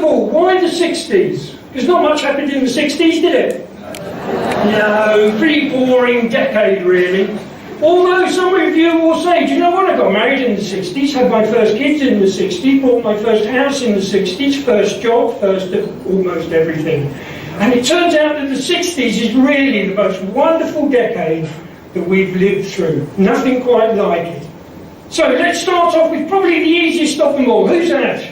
all, why the 60s? Because not much happened in the 60s, did it? No, pretty boring decade, really. Although some of you will say, do you know what, I got married in the 60s, had my first kids in the 60s, bought my first house in the 60s, first job, first of almost everything. And it turns out that the 60s is really the most wonderful decade that we've lived through. Nothing quite like it. So let's start off with probably the easiest of them all. Who's that?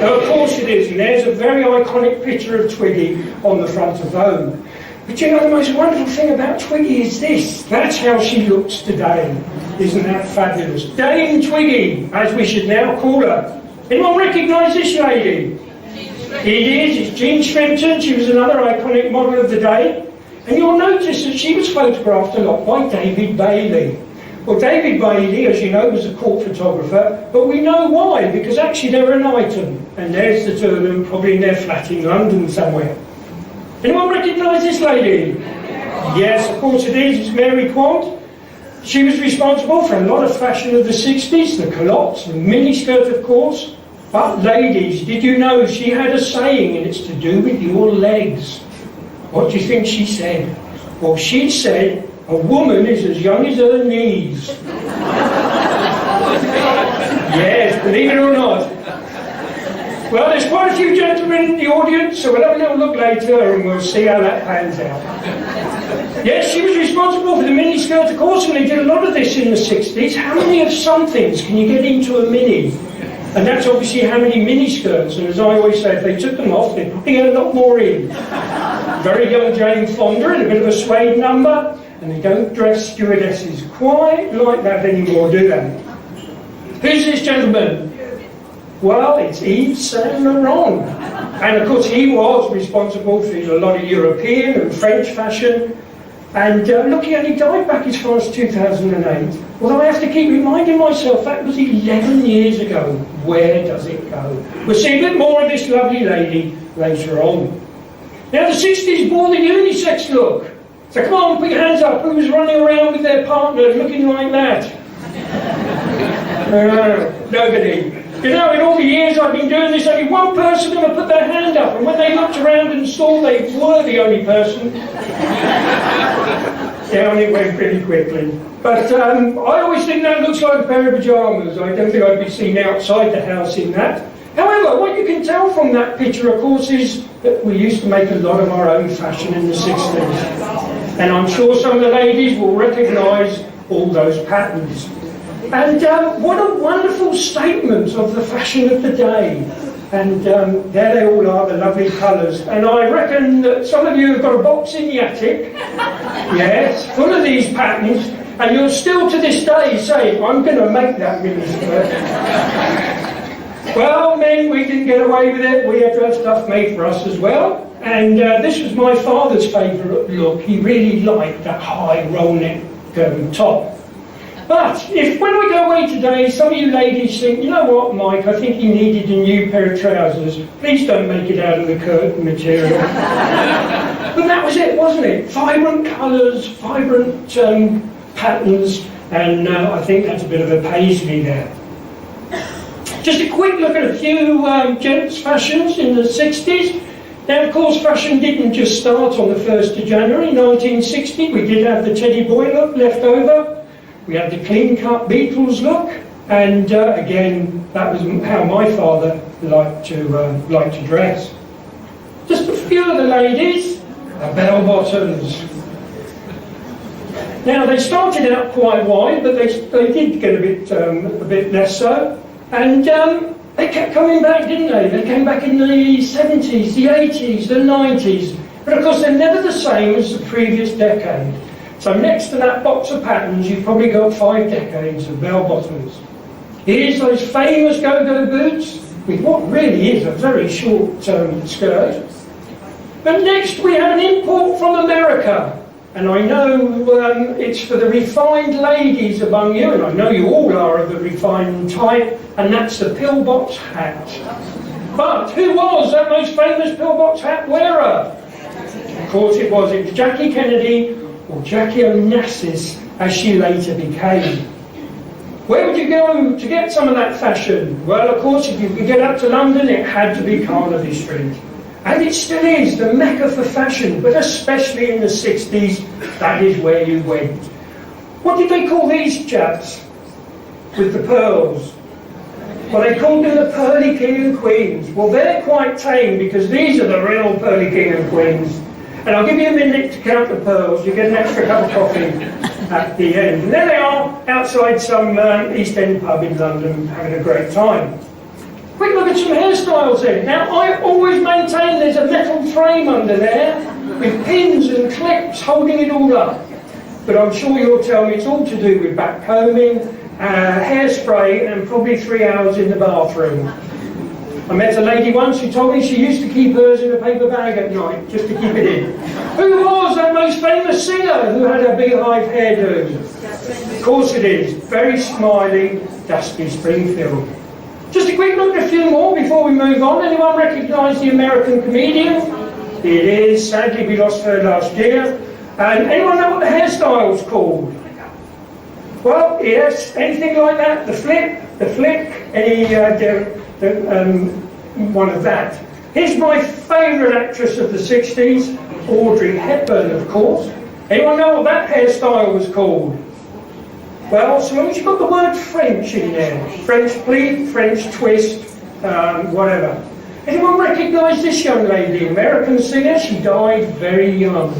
Of course it is, and there's a very iconic picture of Twiggy on the front of Vogue. But you know, the most wonderful thing about Twiggy is this. That's how she looks today. Isn't that fabulous? Dame Twiggy, as we should now call her. Anyone recognise this lady? It is, it's Jean Shrimpton. She was another iconic model of the day. And you'll notice that she was photographed a lot by David Bailey. Well, David Bailey, as you know, was a court photographer, but we know why, because actually they were an item. And there's the two of them, probably in their flat in London somewhere. Anyone recognise this lady? Yes, of course it is. It's Mary Quant. She was responsible for a lot of fashion of the 60s, the culottes, the miniskirt, of course. But ladies, did you know she had a saying, and it's to do with your legs? What do you think she said? Well, she said, a woman is as young as her knees. Yes, believe it or not. Well, there's quite a few gentlemen in the audience, so we'll have a little look later and we'll see how that pans out. Yes, she was responsible for the miniskirt, of course, and they did a lot of this in the 60s. How many of some things can you get into a mini? And that's obviously how many miniskirts, and as I always say, if they took them off, they'd probably get a lot more in. Very young Jane Fonda in a bit of a suede number, and they don't dress stewardesses quite like that anymore, do they? Who's this gentleman? Well, it's Yves Saint Laurent. And of course he was responsible for a lot of European and French fashion. And look, he only died back as far as 2008. Although I have to keep reminding myself, that was 11 years ago. Where does it go? We'll see a bit more of this lovely lady later on. Now the 60s bore the unisex look. So come on, put your hands up. Who was running around with their partner looking like that? Nobody. You know, in all the years I've been doing this, only one person ever put their hand up, and when they looked around and saw they were the only person, down it went pretty quickly. But I always think that looks like a pair of pyjamas. I don't think I'd be seen outside the house in that. However, what you can tell from that picture, of course, is that we used to make a lot of our own fashion in the 60s. And I'm sure some of the ladies will recognise all those patterns. And what a wonderful statement of the fashion of the day. And there they all are, the lovely colours. And I reckon that some of you have got a box in the attic, yes, full of these patterns, and you're still to this day saying, I'm going to make that miniskirt. Well, men, we didn't get away with it. We had to have stuff made for us as well. And this was my father's favourite look. He really liked that high roll neck top. But if when we go away today, some of you ladies think, you know what, Mike, I think he needed a new pair of trousers. Please don't make it out of the curtain material. But that was it, wasn't it? Vibrant colours, vibrant patterns, and I think that's a bit of a paisley there. Just a quick look at a few gents' fashions in the 60s. Now, of course, fashion didn't just start on the 1st of January 1960. We did have the teddy boy look left over. We had the clean-cut Beatles look, and again, that was how my father liked to dress. Just a few of the ladies, the bell-bottoms. Now, they started out quite wide, but they did get a bit less so, and they kept coming back, didn't they? They came back in the 70s, the 80s, the 90s, but of course they're never the same as the previous decade. So next to that box of patterns, you've probably got 5 decades of bell-bottoms. Here's those famous go-go boots with what really is a very short skirt. But next we have an import from America. And I know it's for the refined ladies among you, and I know you all are of the refined type, and that's the pillbox hat. But who was that most famous pillbox hat wearer? Of course it was Jackie Kennedy, or Jackie Onassis, as she later became. Where would you go to get some of that fashion? Well, of course, if you could get up to London, it had to be Carnaby Street. And it still is the mecca for fashion, but especially in the 60s, that is where you went. What did they call these chaps with the pearls? Well, they called them the Pearly King and Queens. Well, they're quite tame because these are the real Pearly King and Queens. And I'll give you a minute to count the pearls. You get an extra cup of coffee at the end. And there they are outside some East End pub in London having a great time. Quick look at some hairstyles then. Now, I always maintain there's a metal frame under there with pins and clips holding it all up. But I'm sure you'll tell me it's all to do with backcombing, hairspray, and probably 3 hours in the bathroom. I met a lady once who told me she used to keep hers in a paper bag at night, just to keep it in. Who was that most famous singer who had a beehive hairdo? Of course it is. Very smiley, Dusty Springfield. Just a quick look at a few more before we move on. Anyone recognise the American comedian? It is. Sadly, we lost her last year. And anyone know what the hairstyle's called? Well, yes, anything like that? The flick, any one of that. Here's my favourite actress of the 60s, Audrey Hepburn, of course. Anyone know what that hairstyle was called? Well, so long as you've got the word French in there. French pleat, French twist, whatever. Anyone recognise this young lady, American singer? She died very young.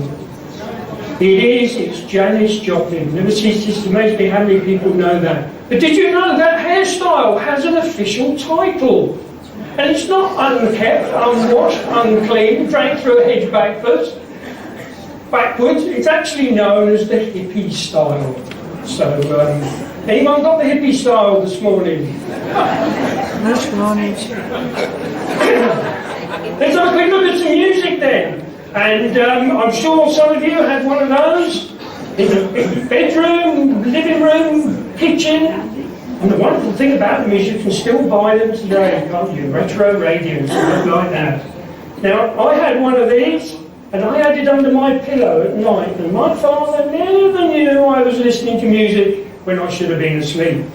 It's Janis Joplin. Never ceases to amaze me how many people know that. But did you know that hairstyle has an official title? And it's not unkept, unwashed, unclean, dragged through a hedge backwards. It's actually known as the hippie style. So, anyone got the hippie style this morning? This morning. Let's have a quick look at some music then. And I'm sure some of you had one of those in the bedroom, living room, kitchen. And the wonderful thing about them is you can still buy them today, can't you? Retro radios, something like that. Now, I had one of these, and I had it under my pillow at night, and my father never knew I was listening to music when I should have been asleep.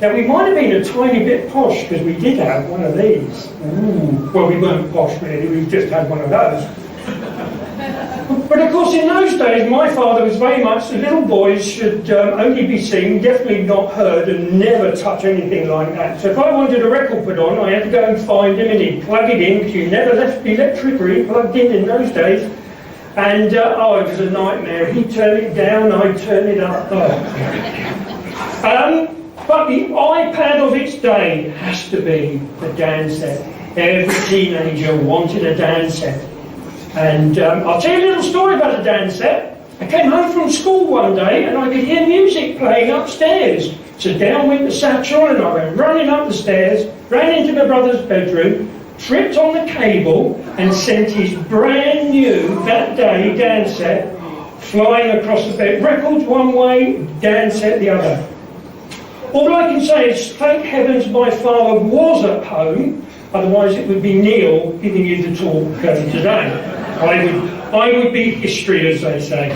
Now, we might have been a tiny bit posh, because we did have one of these. Ooh. Well, we weren't posh, really, we just had one of those. But of course, in those days, my father was very much the little boys should only be seen, definitely not heard, and never touch anything like that. So if I wanted a record put on, I had to go and find him, and he'd plug it in, because you never left the electricity plugged in those days. And, it was a nightmare. He'd turn it down, I'd turn it up. But the iPad of its day has to be the dance set. Every teenager wanted a dance set. And I'll tell you a little story about a dance set. I came home from school one day and I could hear music playing upstairs. So down went the satchel and I went running up the stairs, ran into my brother's bedroom, tripped on the cable and sent his brand new, that day, dance set flying across the bed. Records one way, dance set the other. All I can say is, thank heavens my father was at home, otherwise it would be Neil giving you the talk today. I would be history, as they say.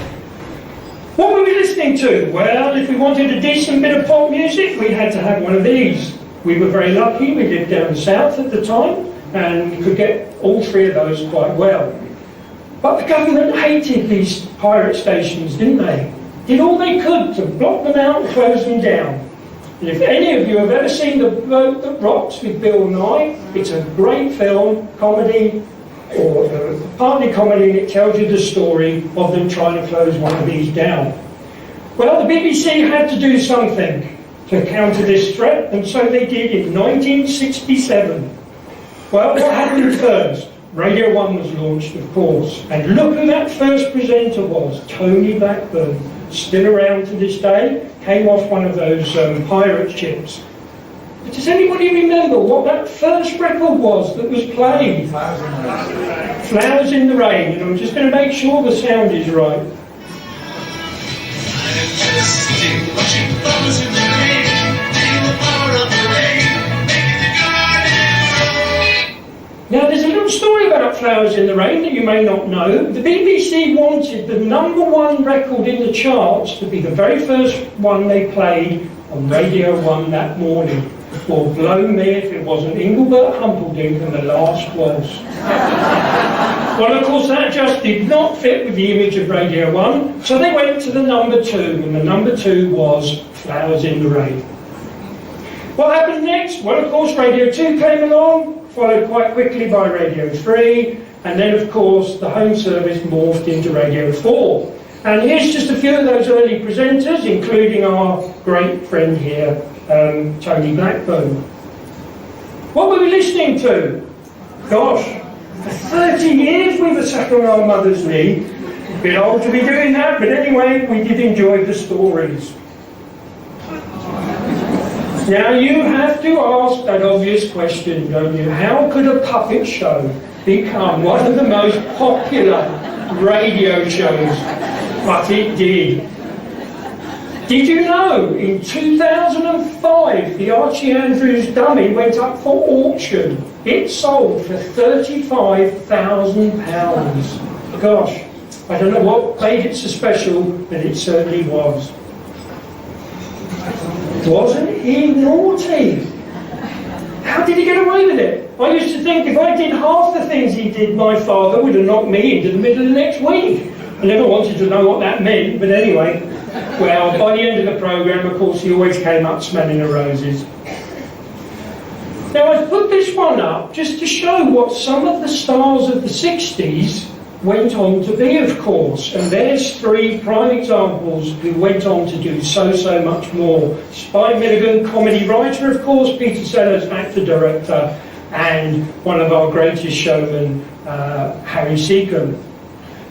What were we listening to? Well, if we wanted a decent bit of pop music, we had to have one of these. We were very lucky, we lived down south at the time, and we could get all three of those quite well. But the government hated these pirate stations, didn't they? Did all they could to block them out and close them down. And if any of you have ever seen The Boat That Rocks with Bill Nye, it's a great film, comedy, or partly comedy, and it tells you the story of them trying to close one of these down. Well, the BBC had to do something to counter this threat, and so they did in 1967. Well, what happened first? Radio 1 was launched, of course, and look who that first presenter was, Tony Blackburn, still around to this day, came off one of those pirate ships. But does anybody remember what that first record was that was played? Flowers in the Rain, and I'm just going to make sure the sound is right. Now there's a little story about Flowers in the Rain that you may not know. The BBC wanted the #1 record in the charts to be the very first one they played on Radio 1 that morning. Well, blow me if it wasn't Engelbert Humperdinck and the Last Waltz. Well, of course, that just did not fit with the image of Radio 1, so they went to the number 2, and the number 2 was Flowers in the Rain. What happened next? Well, of course, Radio 2 came along, followed quite quickly by Radio 3, and then, of course, the home service morphed into Radio 4. And here's just a few of those early presenters, including our great friend here, Tony Blackburn. What were we listening to? Gosh, for 30 years we were sat on our mother's knee. Bit old to be doing that, but anyway, we did enjoy the stories. Now you have to ask that obvious question, don't you? How could a puppet show become one of the most popular radio shows? But it did. Did you know in 2005 the Archie Andrews dummy went up for auction? It sold for £35,000. Gosh, I don't know what made it so special, but it certainly was. Wasn't he naughty? How did he get away with it? I used to think if I did half the things he did, my father would have knocked me into the middle of the next week. I never wanted to know what that meant, but anyway. Well, by the end of the programme, of course, he always came up smelling of roses. Now, I've put this one up just to show what some of the stars of the 60s went on to be, of course. And there's 3 prime examples who went on to do so much more. Spike Milligan, comedy writer, of course, Peter Sellers, actor-director, and one of our greatest showmen, Harry Seacombe.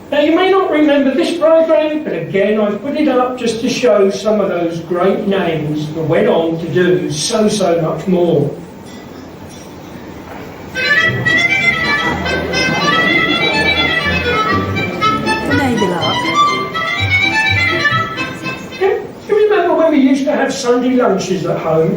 Now, you may not remember this programme, but again, I've put it up just to show some of those great names that went on to do so much more. Do you remember when we used to have Sunday lunches at home?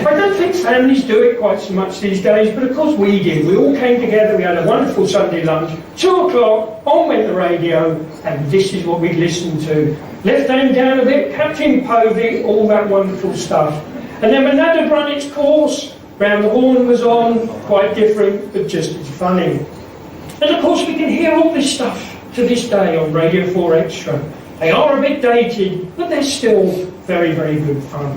I don't think families do it quite so much these days, but of course we did. We all came together, we had a wonderful Sunday lunch, 2 o'clock, on went the radio, and this is what we'd listen to. Left hand down a bit, Captain Povey, all that wonderful stuff. And then when that had run its course, Round the Horn was on, quite different, but just as funny. And of course we can hear all this stuff to this day on Radio 4 Extra. They are a bit dated, but they're still very good fun.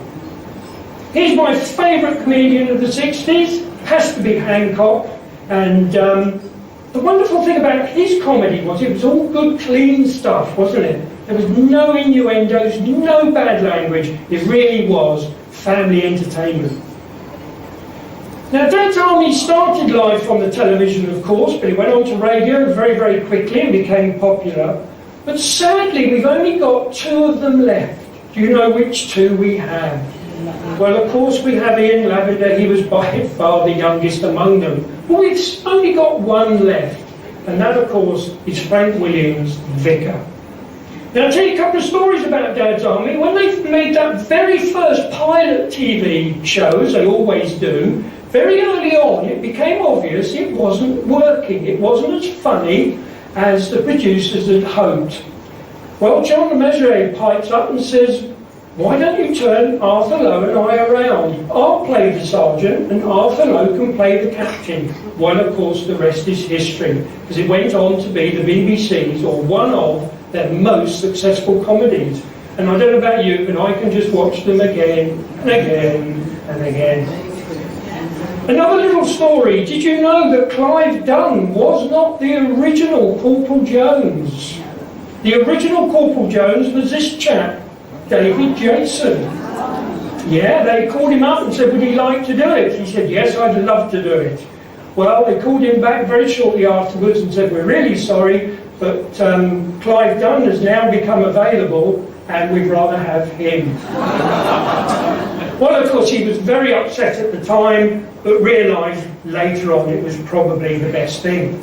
Here's my favourite comedian of the 60s, has to be Hancock, and the wonderful thing about his comedy was it was all good, clean stuff, wasn't it? There was no innuendos, no bad language, it really was family entertainment. Now, Dad's Army started live on the television, of course, but it went on to radio very quickly and became popular. But sadly, we've only got 2 of them left. Do you know which 2 we have? Well, of course, we have Ian Lavender. He was by far the youngest among them. But we've only got 1 left, and that, of course, is Frank Williams, Vicar. Now, I'll tell you a couple of stories about Dad's Army. When they made that very first pilot TV show, as they always do, very early on, it became obvious it wasn't working. It wasn't as funny as the producers had hoped. Well, John Meseret pipes up and says, "Why don't you turn Arthur Lowe and I around? I'll play the sergeant and Arthur Lowe can play the captain." Well, of course, the rest is history, because it went on to be the BBC's, or one of their most successful comedies. And I don't know about you, but I can just watch them again and again and again. Another little story. Did you know that Clive Dunn was not the original Corporal Jones? The original Corporal Jones was this chap, David Jason. Yeah, they called him up and said, would he like to do it? He said, yes, I'd love to do it. Well, they called him back very shortly afterwards and said, we're really sorry, but Clive Dunn has now become available and we'd rather have him. Well, of course, he was very upset at the time, but realised later on it was probably the best thing.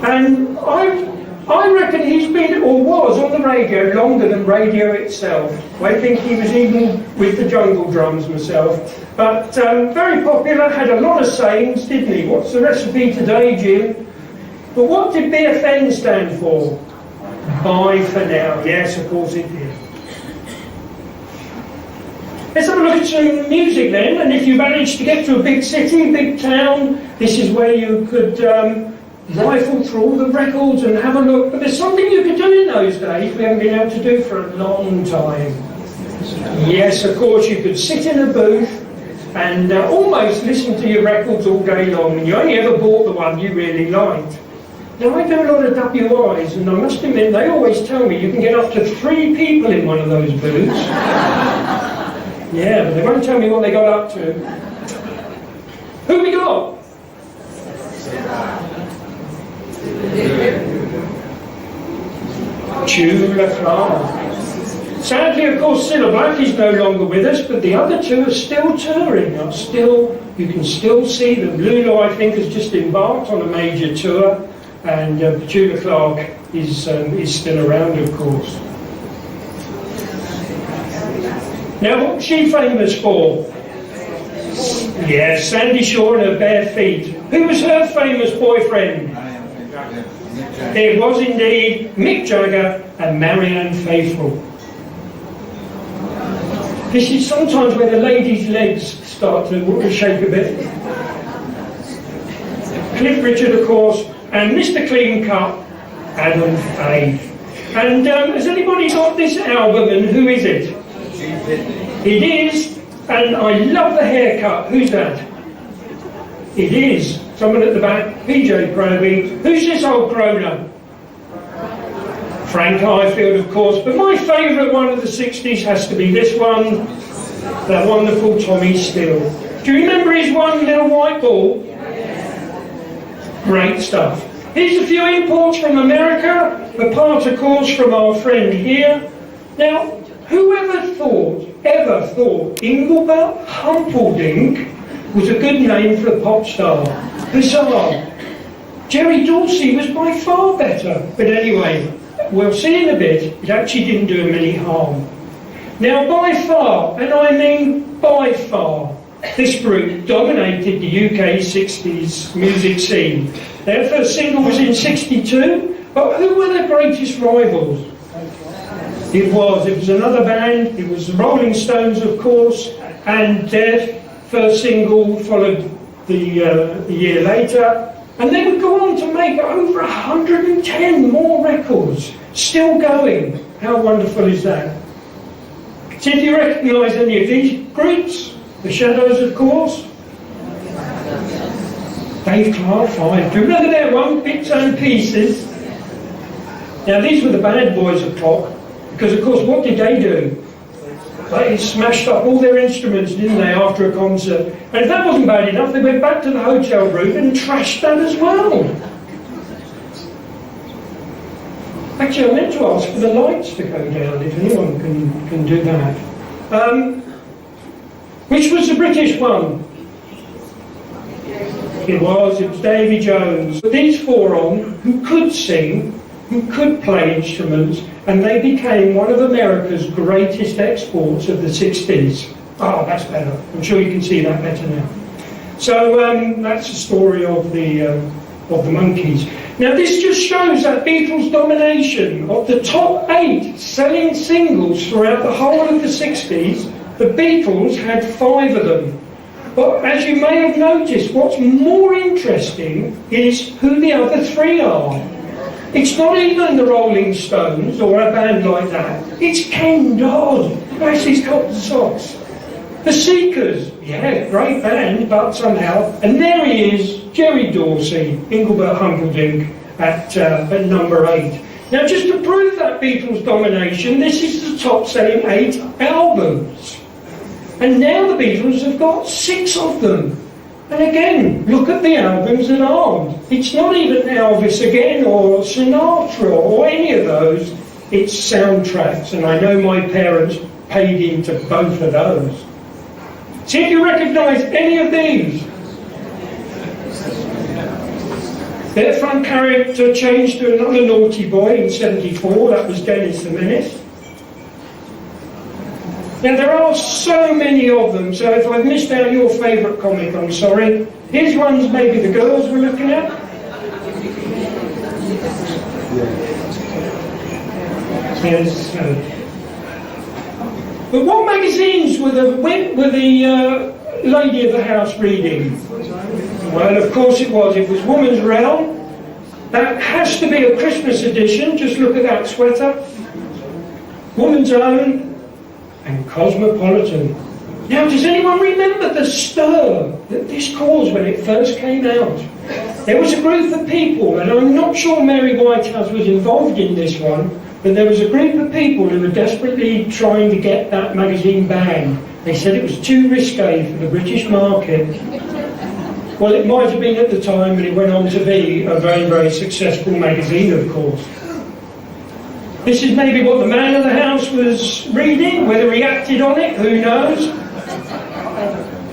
And I reckon he's been, or was, on the radio longer than radio itself. I think he was even with the jungle drums myself. But very popular, had a lot of sayings, didn't he? What's the recipe today, Jim? But what did BFN stand for? Bye for now. Yes, of course it did. Let's have a look at some music then, and if you managed to get to a big city, big town, this is where you could rifle through all the records and have a look. But there's something you could do in those days we haven't been able to do for a long time. Yes, of course, you could sit in a booth and almost listen to your records all day long, and you only ever bought the one you really liked. Now, I do a lot of WIs, and I must admit, they always tell me you can get up to 3 people in one of those booths. Yeah, but they won't tell me what they got up to. Who we got? Chula Clark. Sadly, of course, Cilla Black is no longer with us, but the other two are still touring. You can still see them. Lulu, I think, has just embarked on a major tour, and Chula Clark is still around, of course. Now, what's she famous for? Yes, Sandy Shaw and her bare feet. Who was her famous boyfriend? It was indeed Mick Jagger and Marianne Faithfull. This is sometimes where the ladies' legs start to shake a bit. Cliff Richard, of course, and Mr. Clean Cut, Adam Faye. And has anybody got this album, and who is it? It is, and I love the haircut. Who's that? It is. Someone at the back, PJ Proby. Who's this old grown-up? Frank Highfield, of course, but my favourite one of the 60s has to be this one, that wonderful Tommy Steele. Do you remember his one little white ball? Great stuff. Here's a few imports from America, a part, of course, from our friend here. Now, whoever ever thought Engelbert Humperdinck was a good name for a pop star? Bizarre. Jerry Dorsey was by far better. But anyway, we'll see in a bit, it actually didn't do him any harm. Now, by far, and I mean by far, this group dominated the UK 60s music scene. Their first single was in 62, but who were their greatest rivals? It was another band. It was the Rolling Stones, of course, and their first single followed the year later. And they would go on to make over 110 more records, still going. How wonderful is that? See if you recognise any of these groups. The Shadows, of course. Dave Clark 5. Do you remember that one? Bits and Pieces. Now, these were the bad boys of pop, because, of course, what did they do? They smashed up all their instruments, didn't they, after a concert? And if that wasn't bad enough, they went back to the hotel room and trashed that as well. Actually, I meant to ask for the lights to go down, if anyone can do that. Which was the British one? It was Davy Jones. But these four who could sing, who could play instruments, and they became one of America's greatest exports of the 60s. Oh, that's better. I'm sure you can see that better now. So that's the story of the Monkees. Now this just shows that Beatles' domination. Of the top 8 selling singles throughout the whole of the 60s, the Beatles had 5 of them. But as you may have noticed, what's more interesting is who the other 3 are. It's not even the Rolling Stones or a band like that. It's Ken Dodd. Bless his cotton socks. The Seekers. Yeah, great band, but somehow. And there he is, Jerry Dorsey, Engelbert Humperdinck at number 8. Now, just to prove that Beatles domination, this is the top-selling 8 albums. And now the Beatles have got 6 of them. And again, look at the albums that aren't. It's not even Elvis again, or Sinatra, or any of those. It's soundtracks, and I know my parents paid into both of those. See if you recognise any of these. Their front character changed to another naughty boy in 74, that was Dennis the Menace. Now there are so many of them, so if I've missed out your favourite comic, I'm sorry. Here's ones maybe the girls were looking at. Here's But what magazines were the lady of the house reading? Well, of course it was Woman's Realm. That has to be a Christmas edition, just look at that sweater. Woman's Own and Cosmopolitan. Now, does anyone remember the stir that this caused when it first came out? There was a group of people, and I'm not sure Mary Whitehouse was involved in this one, but there was a group of people who were desperately trying to get that magazine banned. They said it was too risque for the British market. Well, it might have been at the time, but it went on to be a very, very successful magazine, of course. This is maybe what the man of the house was reading, whether he acted on it, who knows.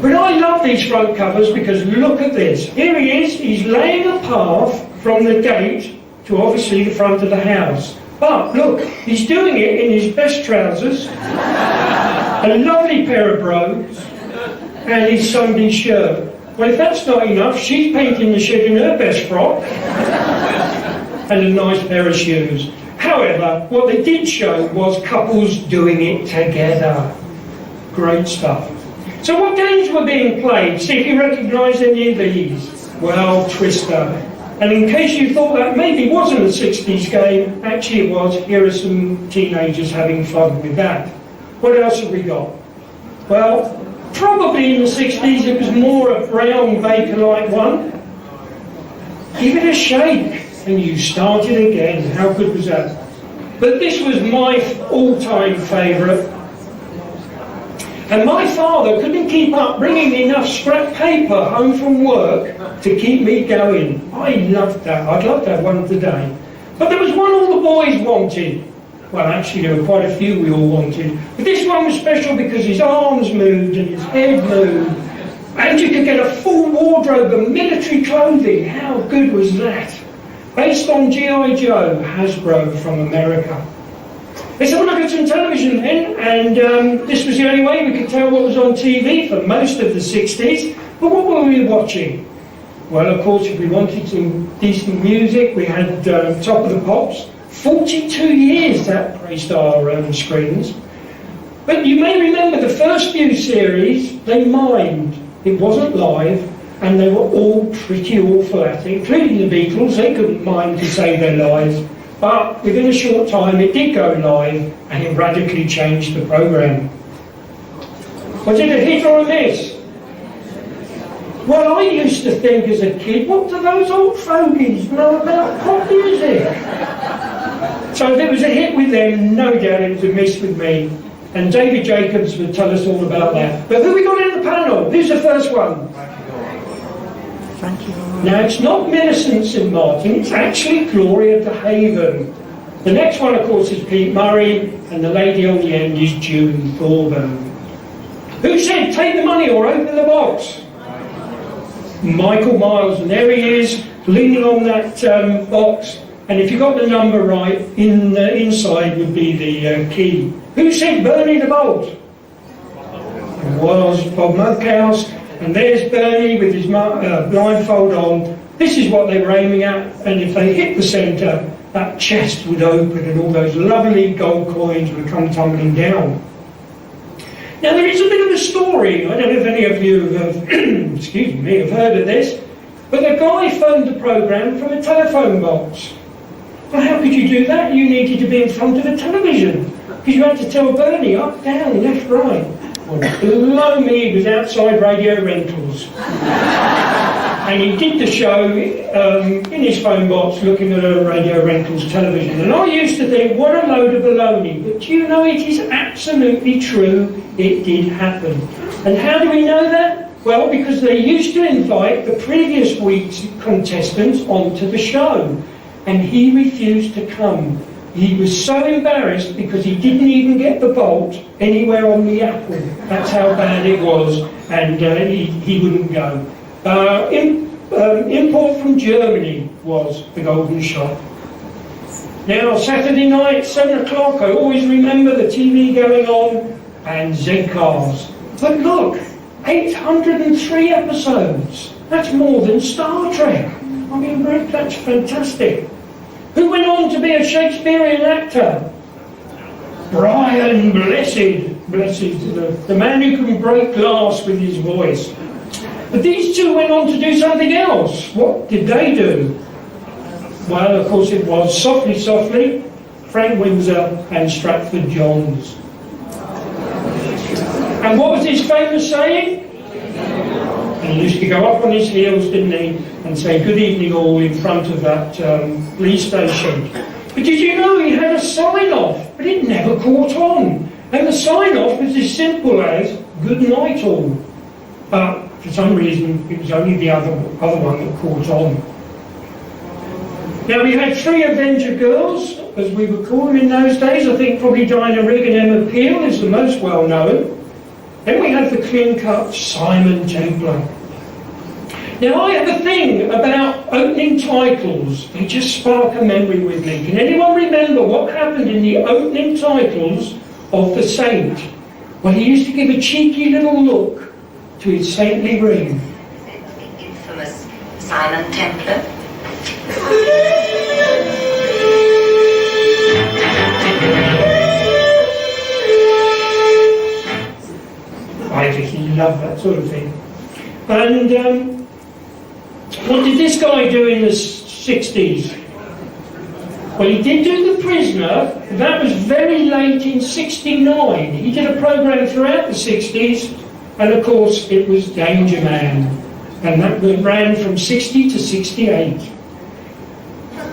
But I love these front covers because look at this. Here he is, he's laying a path from the gate to obviously the front of the house. But look, he's doing it in his best trousers, a lovely pair of brogues, and his Sunday shirt. Well, if that's not enough, she's painting the shed in her best frock and a nice pair of shoes. However, what they did show was couples doing it together. Great stuff. So what games were being played? See if you recognise any of these. Well, Twister. And in case you thought that maybe wasn't a 60s game, actually it was. Here are some teenagers having fun with that. What else have we got? Well, probably in the 60s it was more a brown baker-like one. Give it a shake and you started again. How good was that? But this was my all-time favourite. And my father couldn't keep up bringing enough scrap paper home from work to keep me going. I loved that. I'd love to have one today. But there was one all the boys wanted. Well, actually, there were quite a few we all wanted. But this one was special because his arms moved and his head moved. And you could get a full wardrobe of military clothing. How good was that? Based on G.I. Joe, Hasbro from America. Let's have a look at some television then, and this was the only way we could tell what was on TV for most of the 60s. But what were we watching? Well, of course, if we wanted some decent music, we had Top of the Pops. 42 years that graced our screens. But you may remember the first few series, they mimed. It wasn't live, and they were all pretty awful at it, including the Beatles. They couldn't mime to save their lives. But within a short time it did go live and it radically changed the programme. Was it a hit or a miss? Well, I used to think as a kid, what do those old fogies know about pop music? So if it was a hit with them, no doubt it was a miss with me. And David Jacobs would tell us all about that. But who we got in the panel? Who's the first one? Now, it's not Millicent St. Martin, it's actually Gloria de Haven. The next one, of course, is Pete Murray, and the lady on the end is June Thorburn. Who said, take the money or open the box? Michael Miles, and there he is, leaning on that box, and if you got the number right, in the inside would be the key. Who said Bernie the Bolt? It was Bob Monkhouse. And there's Bernie with his blindfold on. This is what they were aiming at, and if they hit the centre, that chest would open and all those lovely gold coins would come tumbling down. Now there is a bit of a story. I don't know if any of you have, excuse me, have heard of this, but the guy phoned the programme from a telephone box. Well, how could you do that? You needed to be in front of a television, because you had to tell Bernie up, down, left, right. Well, below me he was outside Radio Rentals. And he did the show in his phone box looking at a Radio Rentals television. And I used to think, what a load of baloney. But do you know, it is absolutely true, it did happen. And how do we know that? Well, because they used to invite the previous week's contestants onto the show. And he refused to come. He was so embarrassed because he didn't even get the bolt anywhere on the apple. That's how bad it was, and he wouldn't go. Import from Germany was the golden shot. Now, Saturday night, 7 o'clock, I always remember the TV going on, and Z-Cars. But look, 803 episodes. That's more than Star Trek. I mean, that's fantastic. Who went on to be a Shakespearean actor? Brian Blessed. bless the man who can break glass with his voice. But these two went on to do something else. What did they do? Well, of course it was Softly, Softly, Frank Windsor and Stratford Johns. And what was his famous saying? He used to go up on his heels, didn't he, and say good evening all in front of that police station. But did you know he had a sign-off, but it never caught on. And the sign-off was as simple as good night all. But for some reason it was only the other one that caught on. Now we had three Avenger girls, as we would call them in those days. I think probably Dinah Rigg and Emma Peel is the most well known. Then we had the clean-cut Simon Templar. Now I have a thing about opening titles. They just spark a memory with me. Can anyone remember what happened in the opening titles of The Saint? Well, he used to give a cheeky little look to his saintly ring. The infamous Simon Templar. I just love that sort of thing. And what did this guy do in the 60s? Well, he did do The Prisoner. That was very late in 69. He did a programme throughout the 60s, and of course it was Danger Man. And that ran from 60 to 68.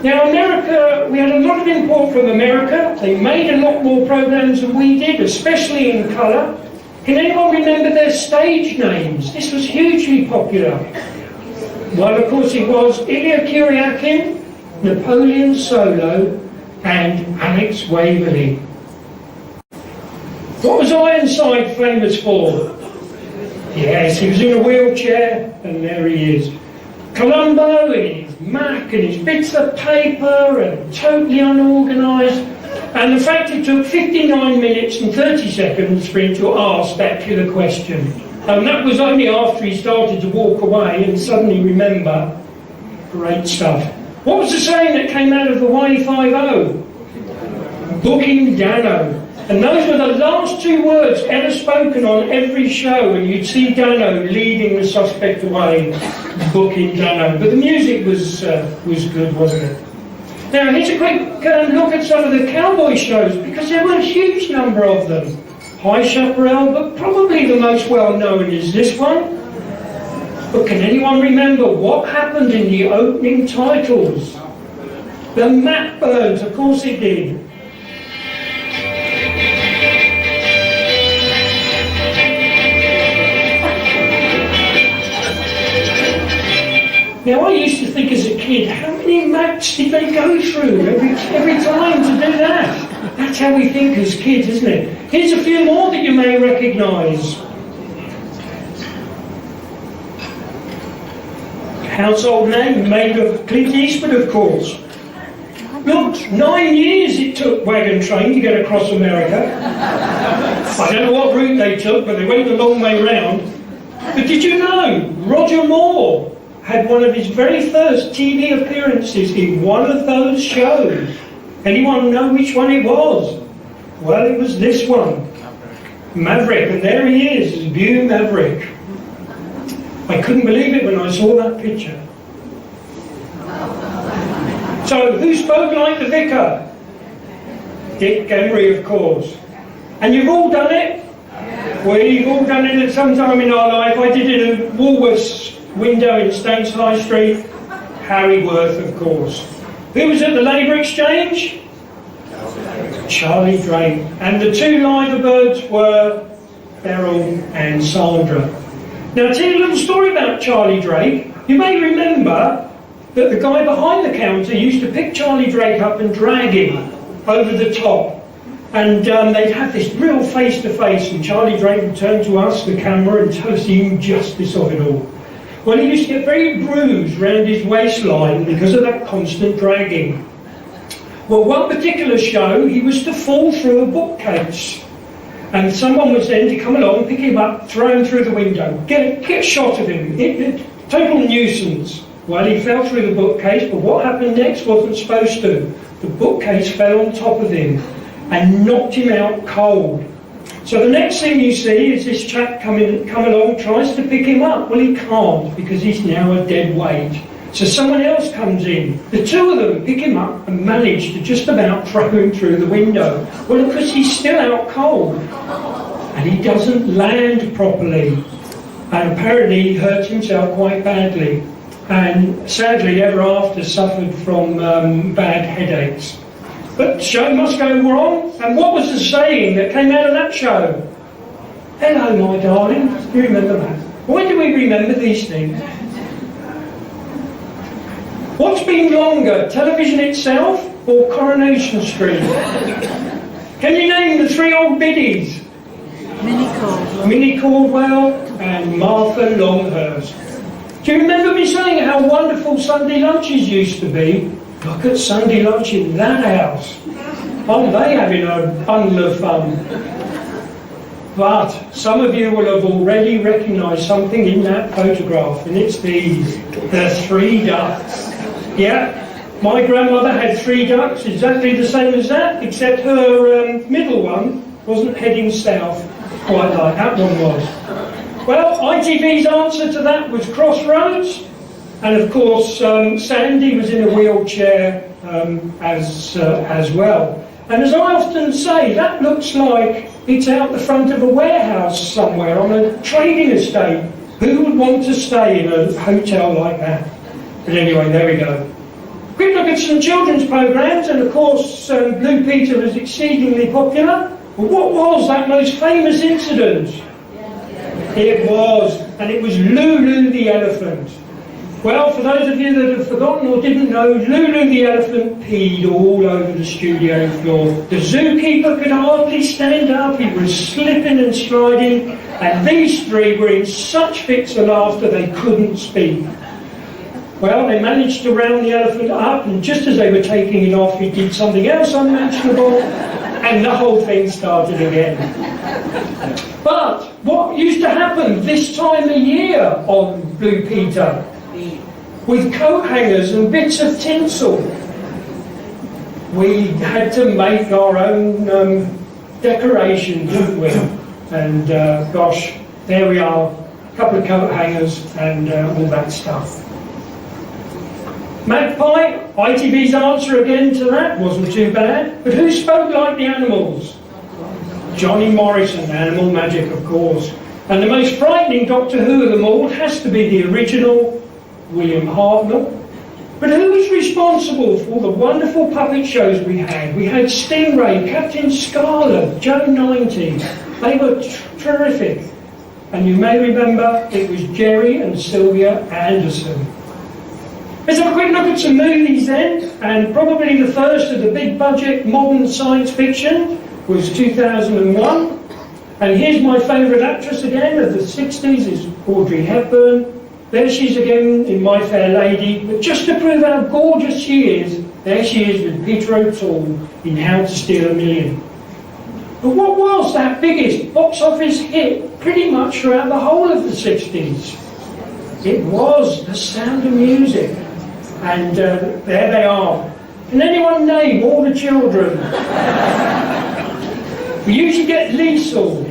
Now America, we had a lot of import from America. They made a lot more programmes than we did, especially in colour. Can anyone remember their stage names? This was hugely popular. Well, of course it was Ilya Kuryakin, Napoleon Solo and Alex Waverley. What was Ironside famous for? Yes, he was in a wheelchair, and there he is. Columbo and his Mac and his bits of paper and totally unorganised. And the fact it took 59 minutes and 30 seconds for him to ask that killer question. And that was only after he started to walk away and suddenly remember. Great stuff. What was the saying that came out of the Y50? Booking Dano. And those were the last two words ever spoken on every show, and you'd see Dano leading the suspect away, booking Dano. But the music was good, wasn't it? Now here's a quick look at some of the cowboy shows, because there were a huge number of them. High Chaparral, but probably the most well known is this one. But can anyone remember what happened in the opening titles? The Mapbirds, of course it did. Now I used to think as a kid, how many maps did they go through every time to do that? That's how we think as kids, isn't it? Here's a few more that you may recognise. Household name, made of Clint Eastwood, of course. Look, 9 years it took Wagon Train to get across America. I don't know what route they took, but they went a long way round. But did you know, Roger Moore had one of his very first TV appearances in one of those shows. Anyone know which one it was? Well, it was this one, Maverick, and there he is, View Maverick. I couldn't believe it when I saw that picture. So, who spoke like the vicar? Dick Emery, of course. And you've all done it? We've all done it at some time in our life. I did it at Woolworths window in Staines High Street. Harry Worth, of course. Who was at the Labour Exchange? Charlie Drake. And the two liver birds were Beryl and Sandra. Now I'll tell you a little story about Charlie Drake. You may remember that the guy behind the counter used to pick Charlie Drake up and drag him over the top. And they'd have this real face-to-face, and Charlie Drake would turn to us, the camera, and tell us the injustice of it all. Well, he used to get very bruised round his waistline because of that constant dragging. Well, one particular show, he was to fall through a bookcase. And someone was then to come along, pick him up, throw him through the window, get a shot of him. Total nuisance. Well, he fell through the bookcase, but what happened next wasn't supposed to. The bookcase fell on top of him and knocked him out cold. So the next thing you see is this chap come along, tries to pick him up. Well, he can't, because he's now a dead weight. So someone else comes in. The two of them pick him up and manage to just about throw him through the window. Well, because he's still out cold. And he doesn't land properly. And apparently he hurt himself quite badly. And sadly, ever after, suffered from bad headaches. But the show must go on. And what was the saying that came out of that show? Hello, my darling. You remember that? Why do we remember these things? What's been longer, television itself or Coronation Street? Can you name the three old biddies? Minnie Caldwell and Martha Longhurst. Do you remember me saying how wonderful Sunday lunches used to be? Look at Sunday lunch in that house. Aren't they having a bundle of fun? But some of you will have already recognised something in that photograph, and it's these, the three ducks. Yeah, my grandmother had three ducks, exactly the same as that, except her middle one wasn't heading south quite like that one was. Well, ITV's answer to that was Crossroads, and of course Sandy was in a wheelchair as well. And as I often say, that looks like it's out the front of a warehouse somewhere on a trading estate. Who would want to stay in a hotel like that? But anyway, there we go. Quick look at some children's programmes, and of course Blue Peter was exceedingly popular. But what was that most famous incident? It was, and it was Lulu the elephant. Well, for those of you that have forgotten or didn't know, Lulu the elephant peed all over the studio floor. The zookeeper could hardly stand up, he was slipping and sliding, and these three were in such fits of laughter they couldn't speak. Well, they managed to round the elephant up, and just as they were taking it off, he did something else unmentionable, and the whole thing started again. But what used to happen this time of year on Blue Peter? With coat hangers and bits of tinsel, we had to make our own decoration, didn't we? And gosh, there we are, a couple of coat hangers and all that stuff. Magpie, ITV's answer again to that wasn't too bad. But who spoke like the animals? Johnny Morrison, Animal Magic, of course. And the most frightening Doctor Who of them all has to be the original William Hartnell. But who was responsible for all the wonderful puppet shows we had? We had Stingray, Captain Scarlet, Joe 90. They were terrific. And you may remember it was Jerry and Sylvia Anderson. Let's have a quick look at some movies then. And probably the first of the big budget modern science fiction was 2001. And here's my favourite actress again of the 60s is Audrey Hepburn. There she is again in My Fair Lady, but just to prove how gorgeous she is, there she is with Peter O'Toole in How to Steal a Million. But what was that biggest box office hit pretty much throughout the whole of the 60s? It was The Sound of Music. And there they are. Can anyone name all the children? We usually get Liesel.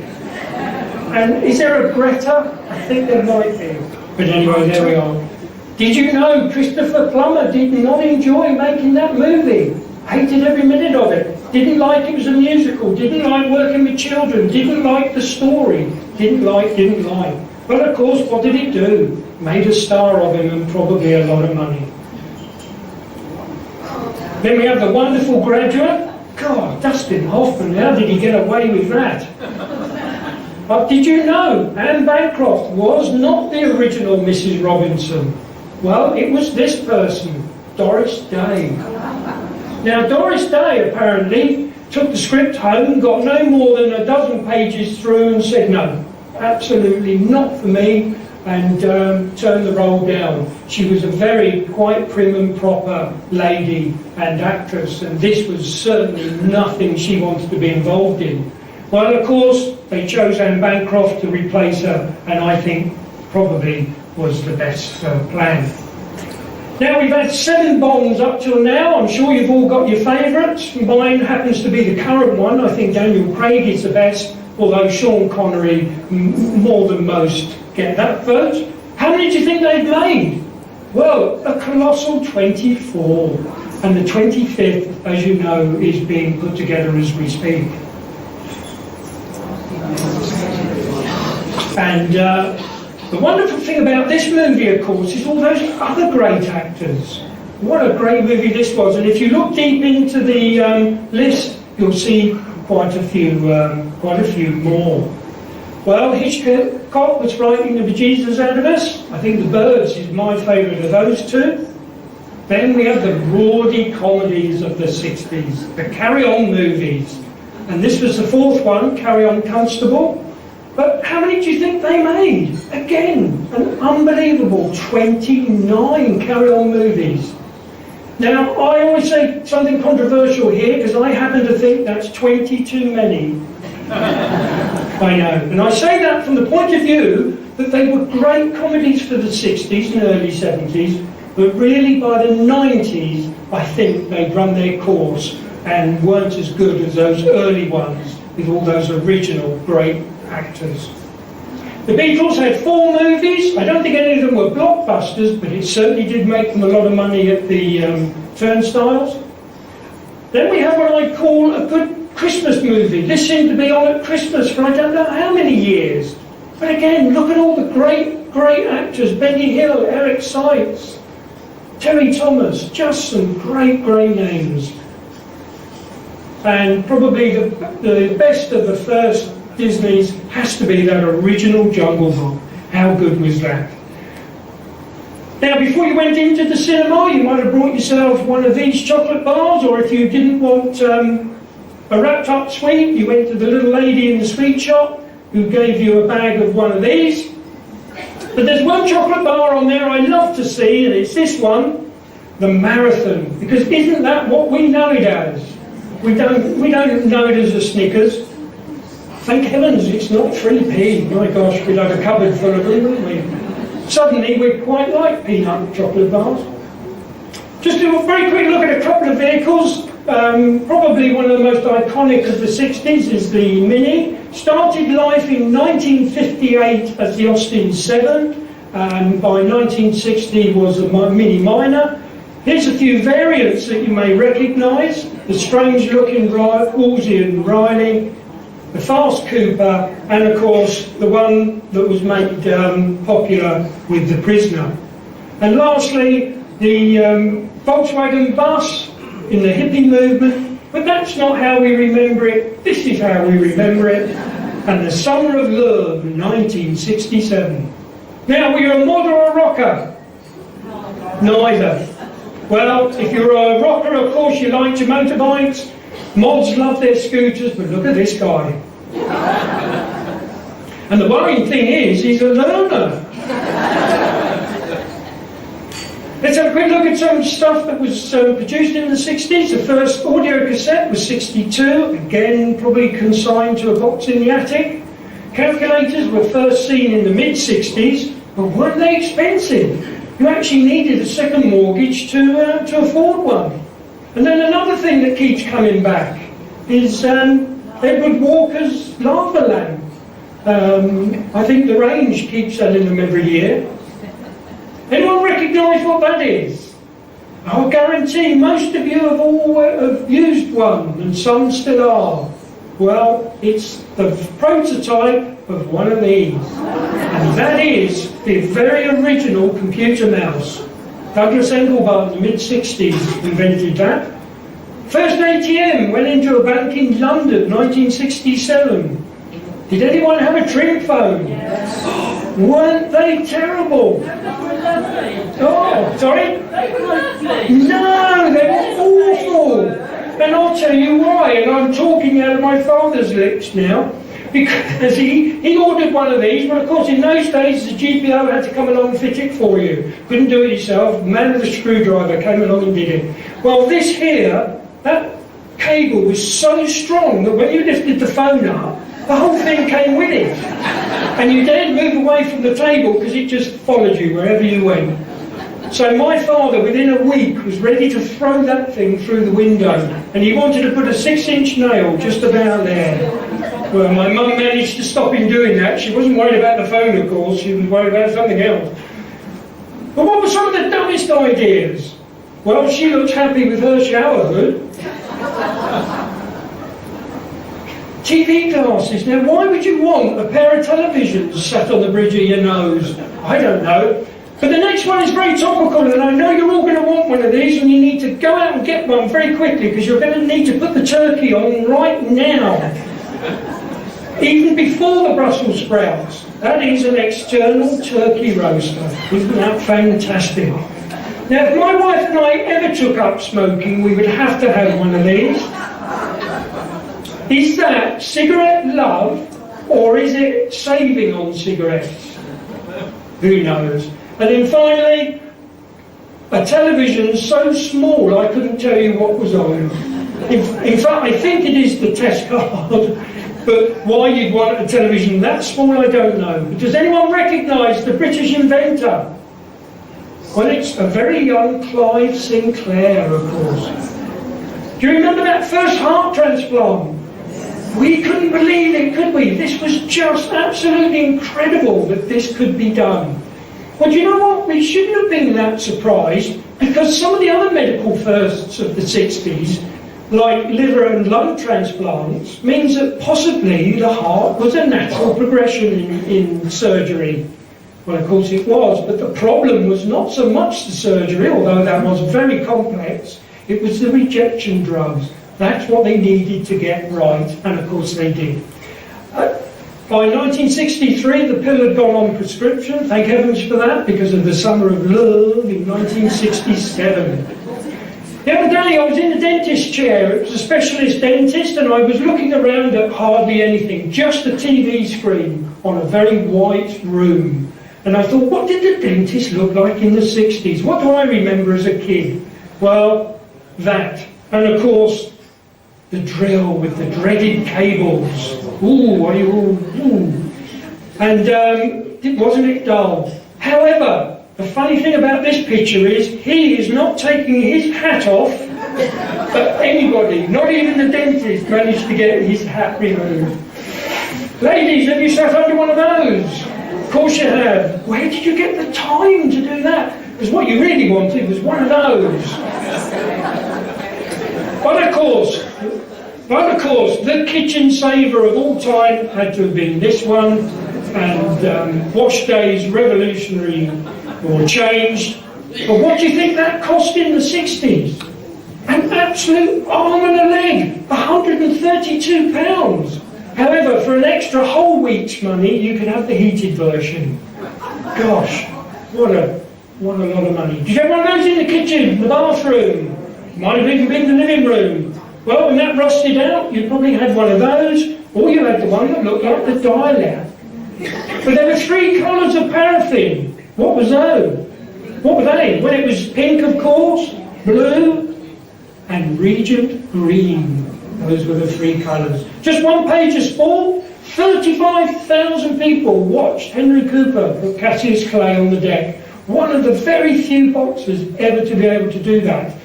And is there a Greta? I think there might be. But anyway, there we are. Did you know Christopher Plummer did not enjoy making that movie? Hated every minute of it. Didn't like it was a musical. Didn't like working with children. Didn't like the story. Didn't like. But of course, what did he do? Made a star of him and probably a lot of money. Then we have the wonderful Graduate. God, Dustin Hoffman, how did he get away with that? But did you know Anne Bancroft was not the original Mrs. Robinson? Well, it was this person, Doris Day. Now, Doris Day apparently took the script home, got no more than a dozen pages through and said, no, absolutely not for me, and turned the role down. She was a very quite prim and proper lady and actress, and this was certainly nothing she wanted to be involved in. Well, of course, they chose Anne Bancroft to replace her, and I think probably was the best plan. Now, we've had 7 Bonds up till now. I'm sure you've all got your favourites. Mine happens to be the current one. I think Daniel Craig is the best. although Sean Connery, more than most, get that vote. How many do you think they've made? Well, a colossal 24. And the 25th, as you know, is being put together as we speak. And the wonderful thing about this movie, of course, is all those other great actors. What a great movie this was. And if you look deep into the list, you'll see quite a few more. Well, Hitchcock was frightening the bejesus out of us. I think The Birds is my favourite of those two. Then we have the rowdy comedies of the 60s, the carry-on movies. And this was the fourth one, Carry On Constable. But how many do you think they made? Again, an unbelievable 29 carry-on movies. Now, I always say something controversial here, because I happen to think that's 20 too many. I know. And I say that from the point of view that they were great comedies for the 60s and early 70s, but really by the 90s, I think they'd run their course and weren't as good as those early ones with all those original great actors. The Beatles had 4 movies. I don't think any of them were blockbusters, but it certainly did make them a lot of money at the turnstiles. Then we have what I call a good Christmas movie. This seemed to be on at Christmas for I don't know how many years. But again, look at all the great actors. Benny Hill, Eric Sykes, Terry Thomas, just some great names. And probably the best of the first Disney's has to be that original Jungle Book. How good was that? Now, before you went into the cinema, you might have brought yourself one of these chocolate bars, or if you didn't want a wrapped up sweet, you went to the little lady in the sweet shop who gave you a bag of one of these. But there's one chocolate bar on there I love to see, and it's this one, the Marathon, because isn't that what we know it as? We don't know it as a Snickers. Thank heavens it's not 3p. My gosh, we'd have a cupboard full of them, wouldn't we? Suddenly we quite like peanut chocolate bars. Just do a very quick look at a couple of vehicles. Probably one of the most iconic of the 60s is the Mini. Started life in 1958 as the Austin 7, and by 1960 was a Mini Minor. Here's a few variants that you may recognise. The strange-looking Woolsey and Riley, the Fast Cooper, and of course the one that was made popular with The Prisoner. And lastly, the Volkswagen bus in the hippie movement, but that's not how we remember it. This is how we remember it. And the Summer of Love, 1967. Now, were you a mod or a rocker? Neither. Well, if you're a rocker, of course you liked your motorbikes. Mods love their scooters, but look at this guy. And the worrying thing is, he's a learner. Let's have a quick look at some stuff that was produced in the 60s. The first audio cassette was 62, again probably consigned to a box in the attic. Calculators were first seen in the mid-60s, but weren't they expensive? You actually needed a second mortgage to afford one. And then another thing that keeps coming back is Edward Walker's lava lamp. I think the Range keeps selling them every year. Anyone recognise what that is? I guarantee most of you have used one, and some still are. Well, it's the prototype of one of these. And that is the very original computer mouse. Douglas Engelbart in the mid-60s invented that. First ATM went into a bank in London, 1967. Did anyone have a trim phone? Yes. Weren't they terrible? Oh, sorry? No, they were awful. And I'll tell you why, and I'm talking out of my father's lips now, because he ordered one of these, but of course in those days the GPO had to come along and fit it for you. Couldn't do it yourself. The man with the screwdriver came along and did it. Well, this here, that cable was so strong that when you lifted the phone up, the whole thing came with it. And you dared move away from the table because it just followed you wherever you went. So my father, within a week, was ready to throw that thing through the window. And he wanted to put a 6-inch nail just about there. Well, my mum managed to stop him doing that. She wasn't worried about the phone, of course. She was worried about something else. But what were some of the dumbest ideas? Well, she looked happy with her shower hood. TV glasses. Now, why would you want a pair of televisions sat on the bridge of your nose? I don't know. But the next one is very topical, and I know you're all going to want one of these, and you need to go out and get one very quickly, because you're going to need to put the turkey on right now. Even before the Brussels sprouts. That is an external turkey roaster. Isn't that fantastic? Now, if my wife and I ever took up smoking, we would have to have one of these. Is that cigarette love, or is it saving on cigarettes? Who knows? And then finally, a television so small I couldn't tell you what was on. In fact, I think it is the test card. But why you'd want a television that small, I don't know. But does anyone recognise the British inventor? Well, it's a very young Clive Sinclair, of course. Do you remember that first heart transplant? We couldn't believe it, could we? This was just absolutely incredible that this could be done. Well, do you know what? We shouldn't have been that surprised, because some of the other medical firsts of the 60s, like liver and lung transplants, means that possibly the heart was a natural progression in surgery. Well, of course it was, but the problem was not so much the surgery, although that was very complex, it was the rejection drugs. That's what they needed to get right, and of course they did. By 1963, the pill had gone on prescription, thank heavens for that, because of the Summer of Love in 1967. The other day I was in the dentist chair. It was a specialist dentist, and I was looking around at hardly anything, just a TV screen on a very white room. And I thought, what did the dentist look like in the 60s? What do I remember as a kid? Well, that. And of course, the drill with the dreaded cables. Ooh, ooh. And wasn't it dull? However, the funny thing about this picture is he is not taking his hat off, but anybody, not even the dentist, managed to get his hat removed. Ladies, have you sat under one of those? Of course you have. Where did you get the time to do that? Because what you really wanted was one of those. But of course, the kitchen saver of all time had to have been this one, and wash days revolutionary or changed. But what do you think that cost in the 60s? An absolute arm and a leg, £132. However, for an extra whole week's money, you could have the heated version. Gosh, what a lot of money. Did you have one of those in the kitchen, the bathroom? Might have even been the living room. Well, when that rusted out, you probably had one of those, or you had the one that looked like the dial-out. But there were 3 colours of paraffin. What was those? What were they? Well, it was pink, of course, blue, and Regent green. Those were the 3 colours. Just one page of sport. 35,000 people watched Henry Cooper put Cassius Clay on the deck. One of the very few boxers ever to be able to do that.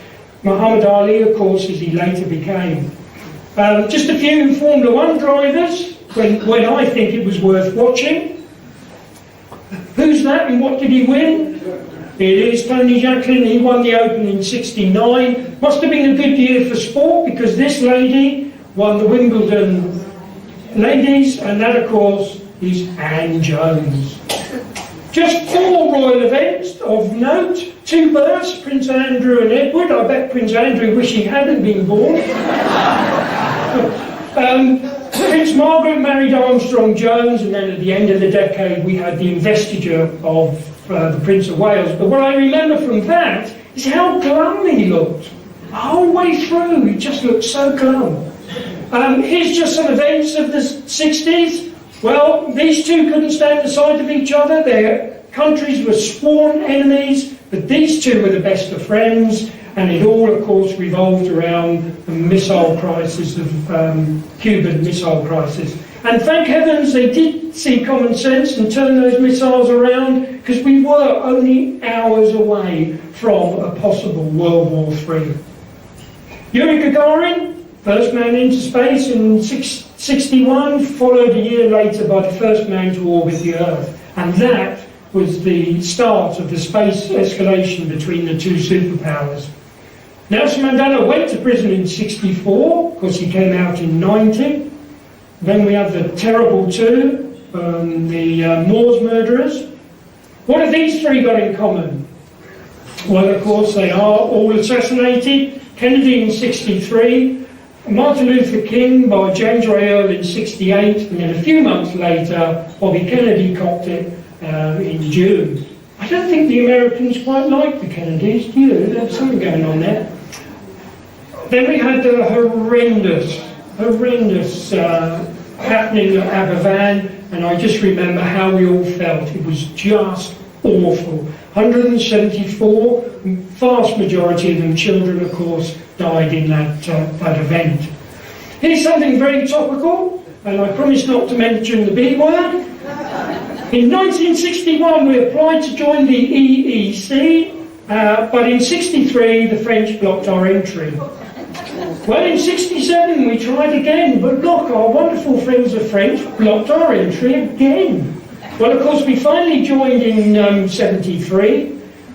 Muhammad Ali, of course, as he later became. Just a few Formula 1 drivers, when I think it was worth watching. Who's that and what did he win? It is Tony Jacklin. He won the Open in '69. Must have been a good year for sport, because this lady won the Wimbledon ladies, and that, of course, is Anne Jones. Just 4 royal events of note. 2 births, Prince Andrew and Edward. I bet Prince Andrew wished he hadn't been born. Prince Margaret married Armstrong Jones, and then at the end of the decade we had the investiture of the Prince of Wales. But what I remember from that is how glum he looked. The whole way through, he just looked so glum. Here's just some events of the 60s. Well, these two couldn't stand the sight of each other. Their countries were sworn enemies, but these two were the best of friends, and it all, of course, revolved around the missile crisis of Cuban missile crisis. And thank heavens they did see common sense and turn those missiles around, because we were only hours away from a possible World War III. Yuri Gagarin, first man into space in 61 followed a year later by the first man to orbit the Earth, and that was the start of the space escalation between the two superpowers. Nelson Mandela went to prison in 64, because he came out in 90. Then we have the terrible two, the Moors murderers. What have these three got in common? Well, of course, they are all assassinated. Kennedy in 63, Martin Luther King by James Ray Earl in 68, and then a few months later, Bobby Kennedy copped it in June. I don't think the Americans quite like the Kennedys, do you? There's something going on there. Then we had the horrendous happening at Aberfan, and I just remember how we all felt. It was just awful. 174, vast majority of them children, of course, died in that event. Here's something very topical, and I promise not to mention the B word. In 1961, we applied to join the EEC, but in 63, the French blocked our entry. Well, in 67, we tried again, but look, our wonderful friends the French blocked our entry again. Well, of course, we finally joined in 73,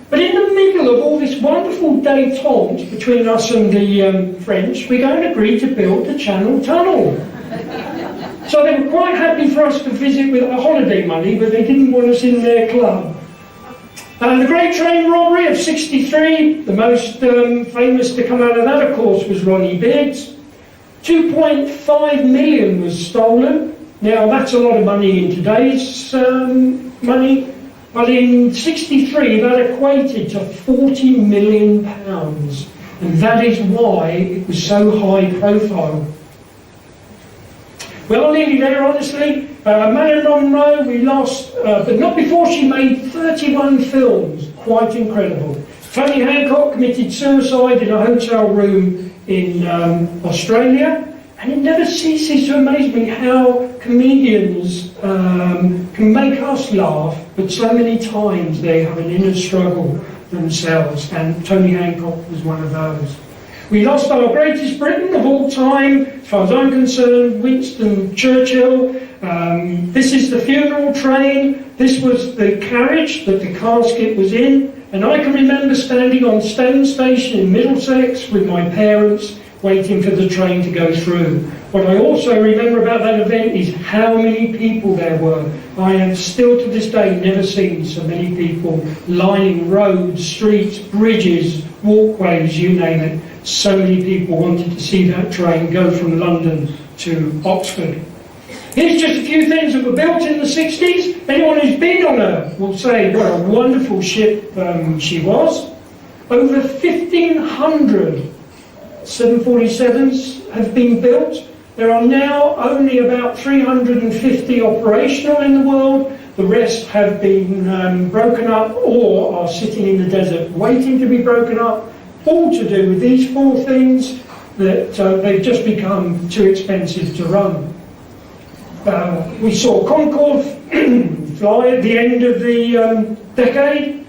but in the middle of all this wonderful détente between us and the French, we don't agree to build the Channel Tunnel. So they were quite happy for us to visit with our holiday money, but they didn't want us in their club. The Great Train Robbery of 63, the most famous to come out of that, of course, was Ronnie Biggs. 2.5 million was stolen. Now, that's a lot of money in today's money, but in 63, that equated to £40 million, and that is why it was so high profile. Well, nearly there, honestly. Marilyn Monroe, we lost, but not before she made 31 films. Quite incredible. Tony Hancock committed suicide in a hotel room in Australia, and it never ceases to amaze me how comedians can make us laugh, but so many times they have an inner struggle themselves, and Tony Hancock was one of those. We lost our greatest Briton of all time, as far as I'm concerned, Winston Churchill. This is the funeral train. This was the carriage that the casket was in. And I can remember standing on Stone Station in Middlesex with my parents, waiting for the train to go through. What I also remember about that event is how many people there were. I have still to this day never seen so many people lining roads, streets, bridges, walkways, you name it. So many people wanted to see that train go from London to Oxford. Here's just a few things that were built in the 60s. Anyone who's been on her will say what a wonderful ship she was. Over 1,500 747s have been built. There are now only about 350 operational in the world. The rest have been broken up or are sitting in the desert waiting to be broken up. All to do with these four things, that they've just become too expensive to run. We saw Concorde fly at the end of the decade.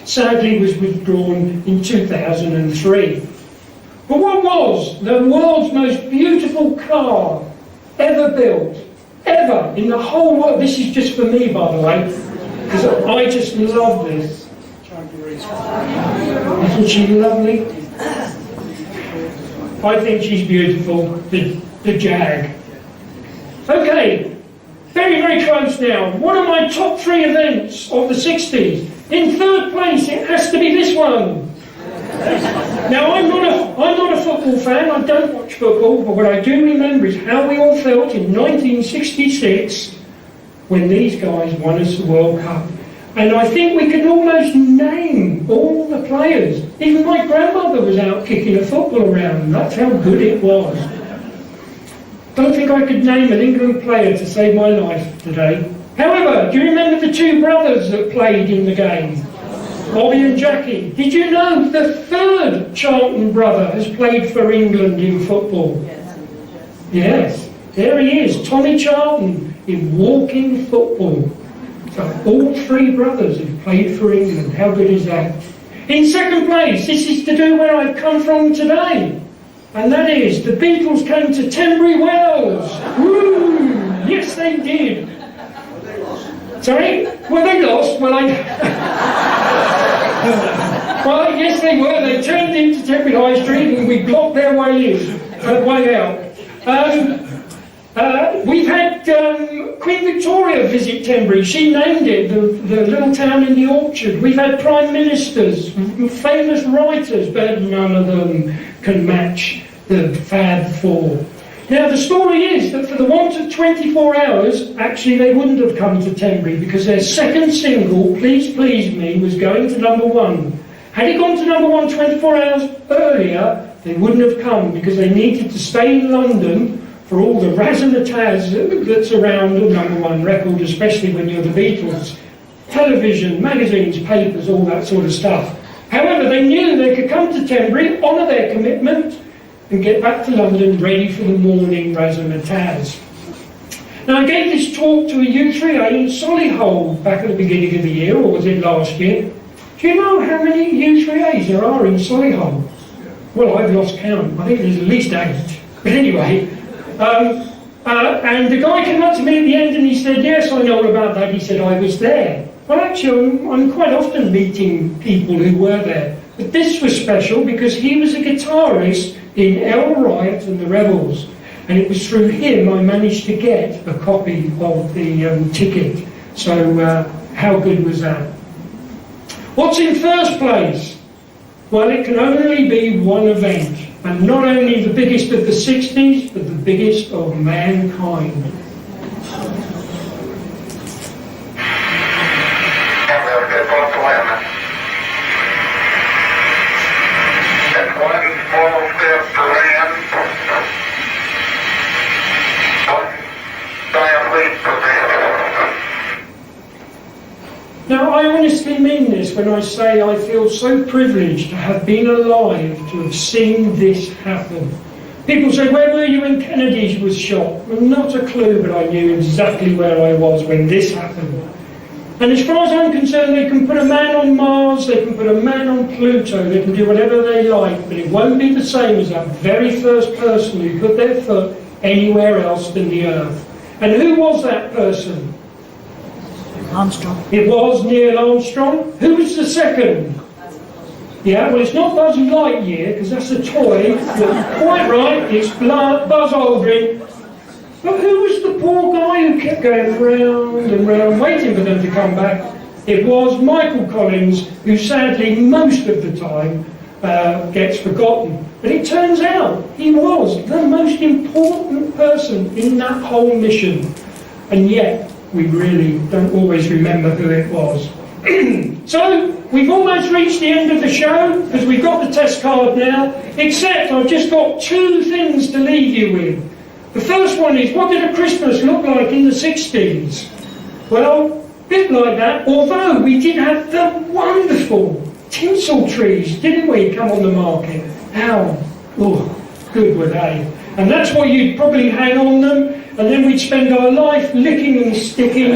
Sadly, was withdrawn in 2003. But what was the world's most beautiful car ever built? Ever in the whole world? This is just for me, by the way, because I just love this. Isn't she lovely? I think she's beautiful, the Jag. Okay, very, very close now. One of my top three events of the 60s. In third place, it has to be this one. Now, I'm not a football fan, I don't watch football, but what I do remember is how we all felt in 1966 when these guys won us the World Cup. And I think we can almost name all the players. Even my grandmother was out kicking a football around. That's how good it was. Don't think I could name an England player to save my life today. However, do you remember the two brothers that played in the game? Bobby and Jackie. Did you know the third Charlton brother has played for England in football? Yes, there he is, Tommy Charlton, in walking football. So all three brothers have played for England. How good is that? In second place, this is to do where I've come from today. and that is the Beatles came to Tenbury Wells. Woo! Yes, they did. Sorry? Well, they lost. Well, well, yes, they were. They turned into Tenbury High Street, and we blocked their way in, way out. We've had Queen Victoria visit Tenbury. She named it the little town in the orchard. We've had prime ministers, famous writers, but none of them can match the Fab Four. Now the story is that for the want of 24 hours, actually they wouldn't have come to Tenbury because their second single, Please Please Me, was going to #1. Had it gone to #1 24 hours earlier, they wouldn't have come because they needed to stay in London for all the razzmatazz that's around a #1 record, especially when you're the Beatles. Television, magazines, papers, all that sort of stuff. However, they knew they could come to Tenbury, honour their commitment, and get back to London ready for the morning razzmatazz. Now, I gave this talk to a U3A in Solihull back at the beginning of the year, or was it last year? Do you know how many U3As there are in Solihull? Well, I've lost count. I think there's at least 8. But anyway, and the guy came up to me at the end and he said, yes, I know all about that. He said, I was there. Well, actually, I'm quite often meeting people who were there. But this was special because he was a guitarist in El Riot and the Rebels. And it was through him I managed to get a copy of the ticket. So how good was that? What's in first place? Well, it can only be one event. And not only the biggest of the 60s, but the biggest of mankind. Now, I honestly mean this when I say I feel so privileged to have been alive to have seen this happen. People say, where were you when Kennedy was shot? Well, not a clue, but I knew exactly where I was when this happened. And as far as I'm concerned, they can put a man on Mars, they can put a man on Pluto, they can do whatever they like, but it won't be the same as that very first person who put their foot anywhere else than the Earth. And who was that person? Armstrong. It was Neil Armstrong. Who was the second? Yeah, well, it's not Buzz Lightyear, because that's a toy. Quite right, it's Buzz Aldrin. But who was the poor guy who kept going round and round, waiting for them to come back? It was Michael Collins, who sadly, most of the time, gets forgotten. But it turns out he was the most important person in that whole mission. And yet, we really don't always remember who it was. So, we've almost reached the end of the show, because we've got the test card now, except I've just got 2 things to leave you with. The first one is, what did a Christmas look like in the 60s? Well, a bit like that, although we did have the wonderful tinsel trees, didn't we, come on the market? How good were they? And that's why you'd probably hang on them, and then we'd spend our life licking and sticking.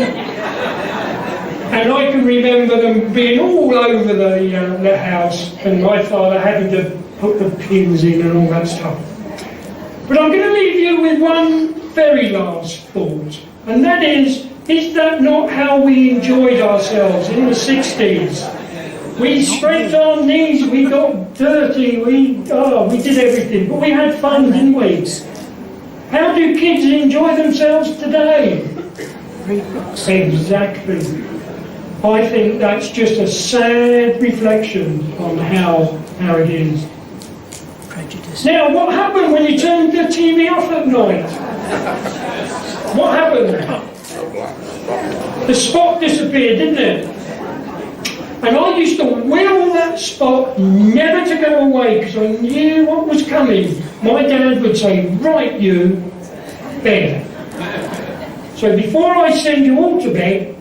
And I can remember them being all over the house, and my father having to put the pins in and all that stuff. But I'm going to leave you with one very last thought, and that is that not how we enjoyed ourselves in the 60s? We scraped our knees, we got dirty, we did everything, but we had fun, didn't we? How do kids enjoy themselves today? Exactly. I think that's just a sad reflection on how it is. Prejudice. Now, what happened when you turned the TV off at night? What happened? The spot disappeared, didn't it? And I used to will that spot never to go away because I knew what was coming. My dad would say, right, you, bed. So before I send you all to bed,